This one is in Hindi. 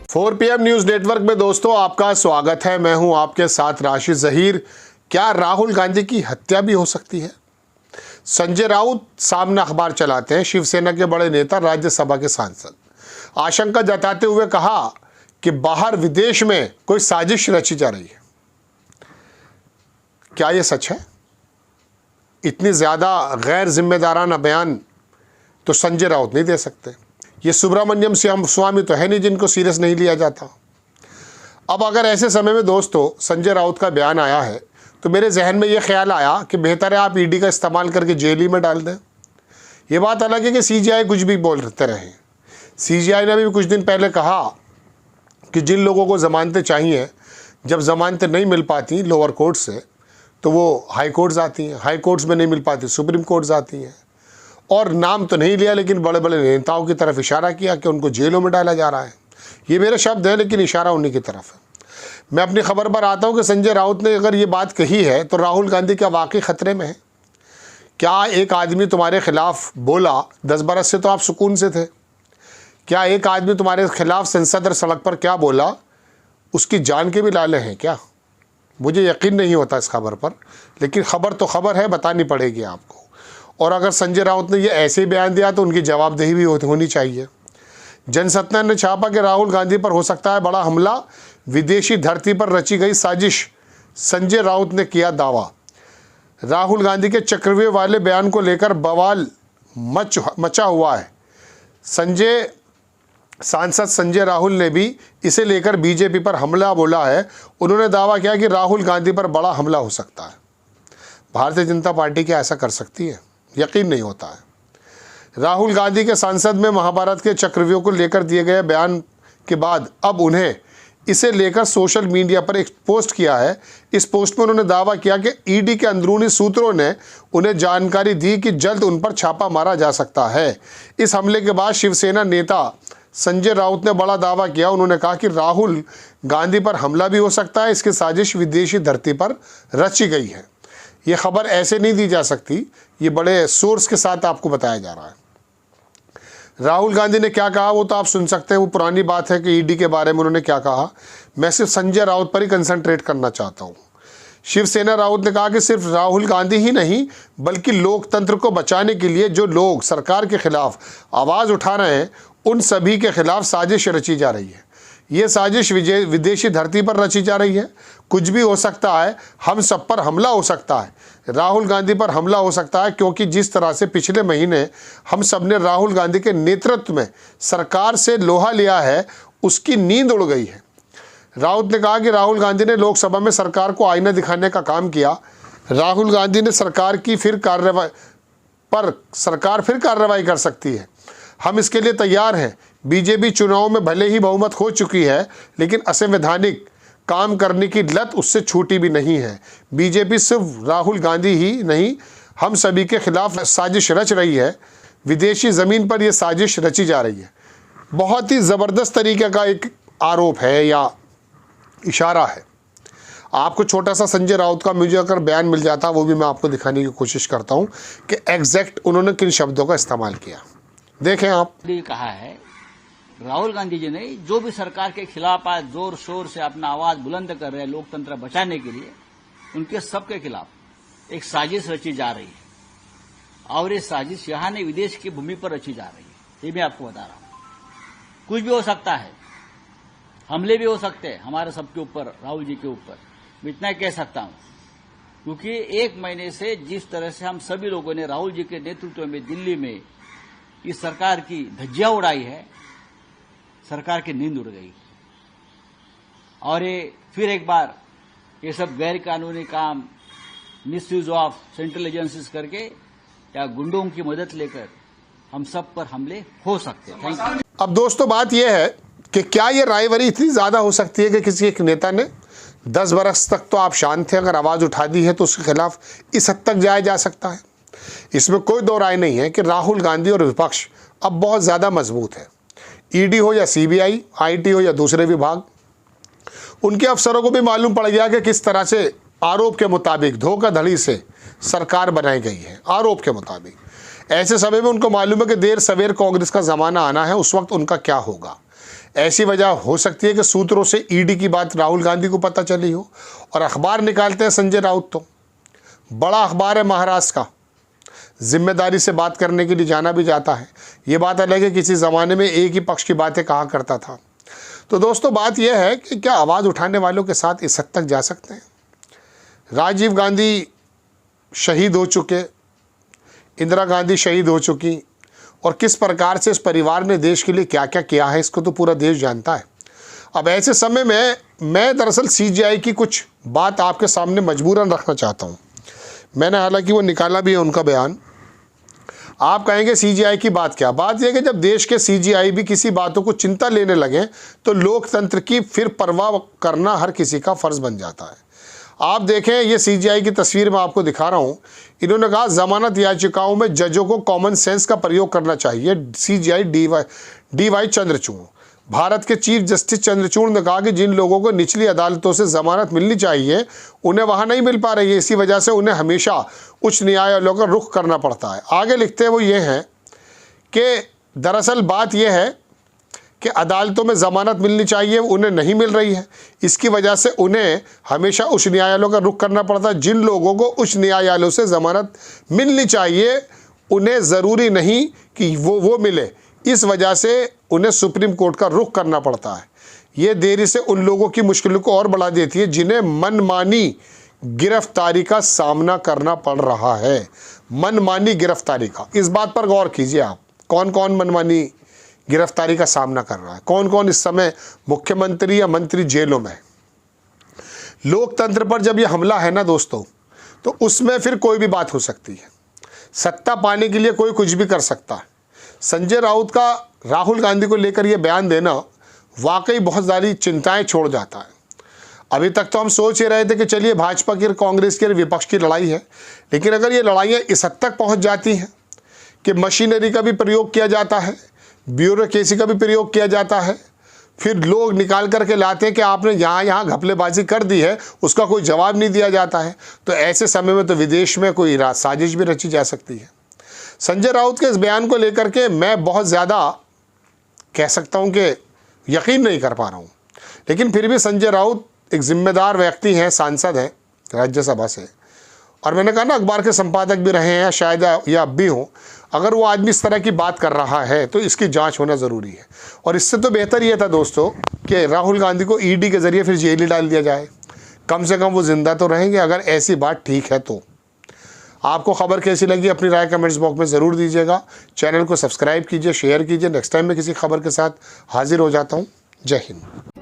4 PM न्यूज नेटवर्क में दोस्तों आपका स्वागत है। मैं हूं आपके साथ राशिद जहीर। क्या राहुल गांधी की हत्या भी हो सकती है? संजय राउत सामना अखबार चलाते हैं। शिवसेना के बड़े नेता, राज्यसभा के सांसद, आशंका जताते हुए कहा कि बाहर विदेश में कोई साजिश रची जा रही है। क्या यह सच है? इतनी ज्यादा गैर जिम्मेदाराना बयान तो संजय राउत नहीं दे सकते। ये सुब्रमण्यम स्वामी तो है नहीं जिनको सीरियस नहीं लिया जाता। अब अगर ऐसे समय में दोस्तों संजय राउत का बयान आया है तो मेरे जहन में ये ख्याल आया कि बेहतर है आप ईडी का इस्तेमाल करके जेल ही में डाल दें। ये बात अलग है कि सीजीआई कुछ भी बोलते रहे। सीजीआई ने भी कुछ दिन पहले कहा कि जिन लोगों को ज़मानतें चाहिए, जब ज़मानतें नहीं मिल पाती लोअर कोर्ट से तो वो हाई कोर्ट्स आती हैं, हाई कोर्ट्स में नहीं मिल पाती सुप्रीम कोर्ट्स आती हैं। और नाम तो नहीं लिया लेकिन बड़े बड़े नेताओं की तरफ इशारा किया कि उनको जेलों में डाला जा रहा है। ये मेरे शब्द है लेकिन इशारा उन्हीं की तरफ है। मैं अपनी खबर पर आता हूँ कि संजय राउत ने अगर ये बात कही है तो राहुल गांधी क्या वाकई खतरे में है? क्या एक आदमी तुम्हारे खिलाफ बोला, 10 बरस से तो आप सुकून से थे, क्या एक आदमी तुम्हारे खिलाफ संसद और सड़क पर क्या बोला उसकी जान के भी लाले हैं क्या? मुझे यकीन नहीं होता इस खबर पर, लेकिन खबर तो खबर है, बतानी पड़ेगी आपको। और अगर संजय राउत ने ये ऐसे ही बयान दिया तो उनकी जवाबदेही भी होनी चाहिए। जनसत्ता ने छापा कि राहुल गांधी पर हो सकता है बड़ा हमला, विदेशी धरती पर रची गई साजिश, संजय राउत ने किया दावा। राहुल गांधी के चक्रव्यूह वाले बयान को लेकर बवाल मचा हुआ है। सांसद संजय राहुल ने भी इसे लेकर बीजेपी पर हमला बोला है। उन्होंने दावा किया कि राहुल गांधी पर बड़ा हमला हो सकता है। भारतीय जनता पार्टी क्या ऐसा कर सकती है? यकीन नहीं होता है। राहुल गांधी के सांसद में महाभारत के चक्रव्यूह को लेकर दिए गए बयान के बाद अब उन्हें इसे लेकर सोशल मीडिया पर एक पोस्ट किया है। इस पोस्ट में उन्होंने दावा किया कि ईडी के अंदरूनी सूत्रों ने उन्हें जानकारी दी कि जल्द उन पर छापा मारा जा सकता है। इस हमले के बाद शिवसेना नेता संजय राउत ने बड़ा दावा किया। उन्होंने कहा कि राहुल गांधी पर हमला भी हो सकता है, इसकी साजिश विदेशी धरती पर रची गई है। ये खबर ऐसे नहीं दी जा सकती, ये बड़े सोर्स के साथ आपको बताया जा रहा है। राहुल गांधी ने क्या कहा वो तो आप सुन सकते हैं, वो पुरानी बात है कि ईडी के बारे में उन्होंने क्या कहा। मैं सिर्फ संजय राउत पर ही कंसंट्रेट करना चाहता हूँ। शिवसेना राउत ने कहा कि सिर्फ राहुल गांधी ही नहीं बल्कि लोकतंत्र को बचाने के लिए जो लोग सरकार के खिलाफ आवाज़ उठा रहे हैं उन सभी के खिलाफ साजिश रची जा रही है। ये साजिश विदेशी धरती पर रची जा रही है। कुछ भी हो सकता है, हम सब पर हमला हो सकता है, राहुल गांधी पर हमला हो सकता है, क्योंकि जिस तरह से पिछले महीने हम सब ने राहुल गांधी के नेतृत्व में सरकार से लोहा लिया है उसकी नींद उड़ गई है। राउत ने कहा कि राहुल गांधी ने लोकसभा में सरकार को आईना दिखाने का काम किया। राहुल गांधी ने सरकार फिर कार्रवाई कर सकती है। हम इसके लिए तैयार हैं। बीजेपी चुनाव में भले ही बहुमत खो चुकी है लेकिन असंवैधानिक काम करने की लत उससे छूटी भी नहीं है। बीजेपी सिर्फ राहुल गांधी ही नहीं हम सभी के खिलाफ साजिश रच रही है। विदेशी ज़मीन पर यह साजिश रची जा रही है। बहुत ही ज़बरदस्त तरीके का एक आरोप है या इशारा है। आपको छोटा सा संजय राउत का मुझे अगर बयान मिल जाता वो भी मैं आपको दिखाने की कोशिश करता हूँ कि एग्जैक्ट उन्होंने किन शब्दों का इस्तेमाल किया। देखें आप। कहा है राहुल गांधी जी ने जो भी सरकार के खिलाफ आज जोर शोर से अपना आवाज बुलंद कर रहे हैं लोकतंत्र बचाने के लिए, उनके सबके खिलाफ एक साजिश रची जा रही है और ये साजिश यहाँ नहीं विदेश की भूमि पर रची जा रही है। ये मैं आपको बता रहा हूँ। कुछ भी हो सकता है, हमले भी हो सकते हैं हमारे सबके ऊपर, राहुल जी के ऊपर। मैं इतना कह सकता हूँ क्योंकि 1 महीने से जिस तरह से हम सभी लोगों ने राहुल जी के नेतृत्व में दिल्ली में इस सरकार की धज्जियां उड़ाई है, सरकार की नींद उड़ गई। और ये फिर एक बार ये सब गैर कानूनी काम, मिसयूज ऑफ सेंट्रल एजेंसीज करके या गुंडों की मदद लेकर हम सब पर हमले हो सकते हैं। Thank you. अब दोस्तों बात यह है कि क्या ये रायवरी इतनी ज़्यादा हो सकती है कि किसी एक नेता ने 10 बरस तक तो आप शांत थे, अगर आवाज़ उठा दी है तो उसके खिलाफ इस हद तक जाया जा सकता है। इसमें कोई दो राय नहीं है कि राहुल गांधी और विपक्ष अब बहुत ज़्यादा मजबूत है। ईडी हो या सीबीआई, आईटी हो या दूसरे विभाग, उनके अफसरों को भी मालूम पड़ गया कि किस तरह से आरोप के मुताबिक धोखाधड़ी से सरकार बनाई गई है। आरोप के मुताबिक ऐसे समय में उनको मालूम है कि देर सवेर कांग्रेस का ज़माना आना है, उस वक्त उनका क्या होगा। ऐसी वजह हो सकती है कि सूत्रों से ईडी की बात राहुल गांधी को पता चली हो और अखबार निकालते हैं संजय राउत। तो बड़ा अखबार है महाराष्ट्र का, जिम्मेदारी से बात करने के लिए जाना भी जाता है। ये बात अलग है किसी ज़माने में एक ही पक्ष की बातें कहा करता था। तो दोस्तों बात यह है कि क्या आवाज़ उठाने वालों के साथ इस हद तक जा सकते हैं? राजीव गांधी शहीद हो चुके, इंदिरा गांधी शहीद हो चुकी, और किस प्रकार से इस परिवार ने देश के लिए क्या क्या किया है इसको तो पूरा देश जानता है। अब ऐसे समय में मैं दरअसल सीजीआई की कुछ बात आपके सामने मजबूरन रखना चाहता हूँ। मैंने हालांकि वो निकाला भी है उनका बयान। आप कहेंगे सीजीआई की बात क्या? बात यह कि जब देश के सीजीआई भी किसी बातों को चिंता लेने लगे तो लोकतंत्र की फिर परवाह करना हर किसी का फर्ज बन जाता है। आप देखें, ये सीजीआई की तस्वीर मैं आपको दिखा रहा हूँ। इन्होंने कहा जमानत याचिकाओं में जजों को कॉमन सेंस का प्रयोग करना चाहिए। CGI D Y Chandrachud, Bharat के चीफ जस्टिस चंद्रचूड़ ने कहा कि जिन लोगों को निचली अदालतों से जमानत मिलनी चाहिए उन्हें वहां नहीं मिल पा रही है, इसी वजह से उन्हें हमेशा उच्च न्यायालयों का रुख करना पड़ता है। आगे लिखते हैं वो ये हैं कि दरअसल बात यह है कि अदालतों में ज़मानत मिलनी चाहिए, उन्हें नहीं मिल रही है, इसकी वजह से उन्हें हमेशा उच्च न्यायालयों का रुख करना पड़ता है। जिन लोगों को उच्च न्यायालयों से ज़मानत मिलनी चाहिए उन्हें ज़रूरी नहीं कि वो मिले, इस वजह से उन्हें सुप्रीम कोर्ट का रुख करना पड़ता है। ये देरी से उन लोगों की मुश्किलों को और बढ़ा देती है जिन्हें मनमानी गिरफ्तारी का सामना करना पड़ रहा है। मनमानी गिरफ्तारी का, इस बात पर गौर कीजिए आप, कौन कौन मनमानी गिरफ्तारी का सामना कर रहा है, कौन कौन इस समय मुख्यमंत्री या मंत्री जेलों में है। लोकतंत्र पर जब ये हमला है ना दोस्तों, तो उसमें फिर कोई भी बात हो सकती है। सत्ता पाने के लिए कोई कुछ भी कर सकता है। संजय राउत का राहुल गांधी को लेकर ये बयान देना वाकई बहुत सारी चिंताएं छोड़ जाता है। अभी तक तो हम सोच ही रहे थे कि चलिए भाजपा की, कांग्रेस की और विपक्ष की लड़ाई है, लेकिन अगर ये लड़ाइयाँ इस हद तक पहुँच जाती हैं कि मशीनरी का भी प्रयोग किया जाता है, ब्यूरोक्रेसी का भी प्रयोग किया जाता है, फिर लोग निकाल करके लाते हैं कि आपने यहाँ घपलेबाजी कर दी है, उसका कोई जवाब नहीं दिया जाता है, तो ऐसे समय में तो विदेश में कोई साजिश भी रची जा सकती है। संजय राउत के इस बयान को लेकर के मैं बहुत ज़्यादा कह सकता हूँ कि यकीन नहीं कर पा रहा हूँ, लेकिन फिर भी संजय राउत एक जिम्मेदार व्यक्ति हैं, सांसद हैं राज्यसभा से, और मैंने कहा ना अखबार के संपादक भी रहे हैं, शायद या अब भी हों। अगर वो आदमी इस तरह की बात कर रहा है तो इसकी जांच होना ज़रूरी है, और इससे तो बेहतर ये था दोस्तों कि राहुल गांधी को ईडी के ज़रिए फिर जेल ही डाल दिया जाए, कम से कम वो ज़िंदा तो रहेंगे अगर ऐसी बात ठीक है तो। आपको खबर कैसी लगी अपनी राय कमेंट्स बॉक्स में ज़रूर दीजिएगा। चैनल को सब्सक्राइब कीजिए, शेयर कीजिए। नेक्स्ट टाइम मैं किसी खबर के साथ हाजिर हो जाता हूँ। जय हिंद।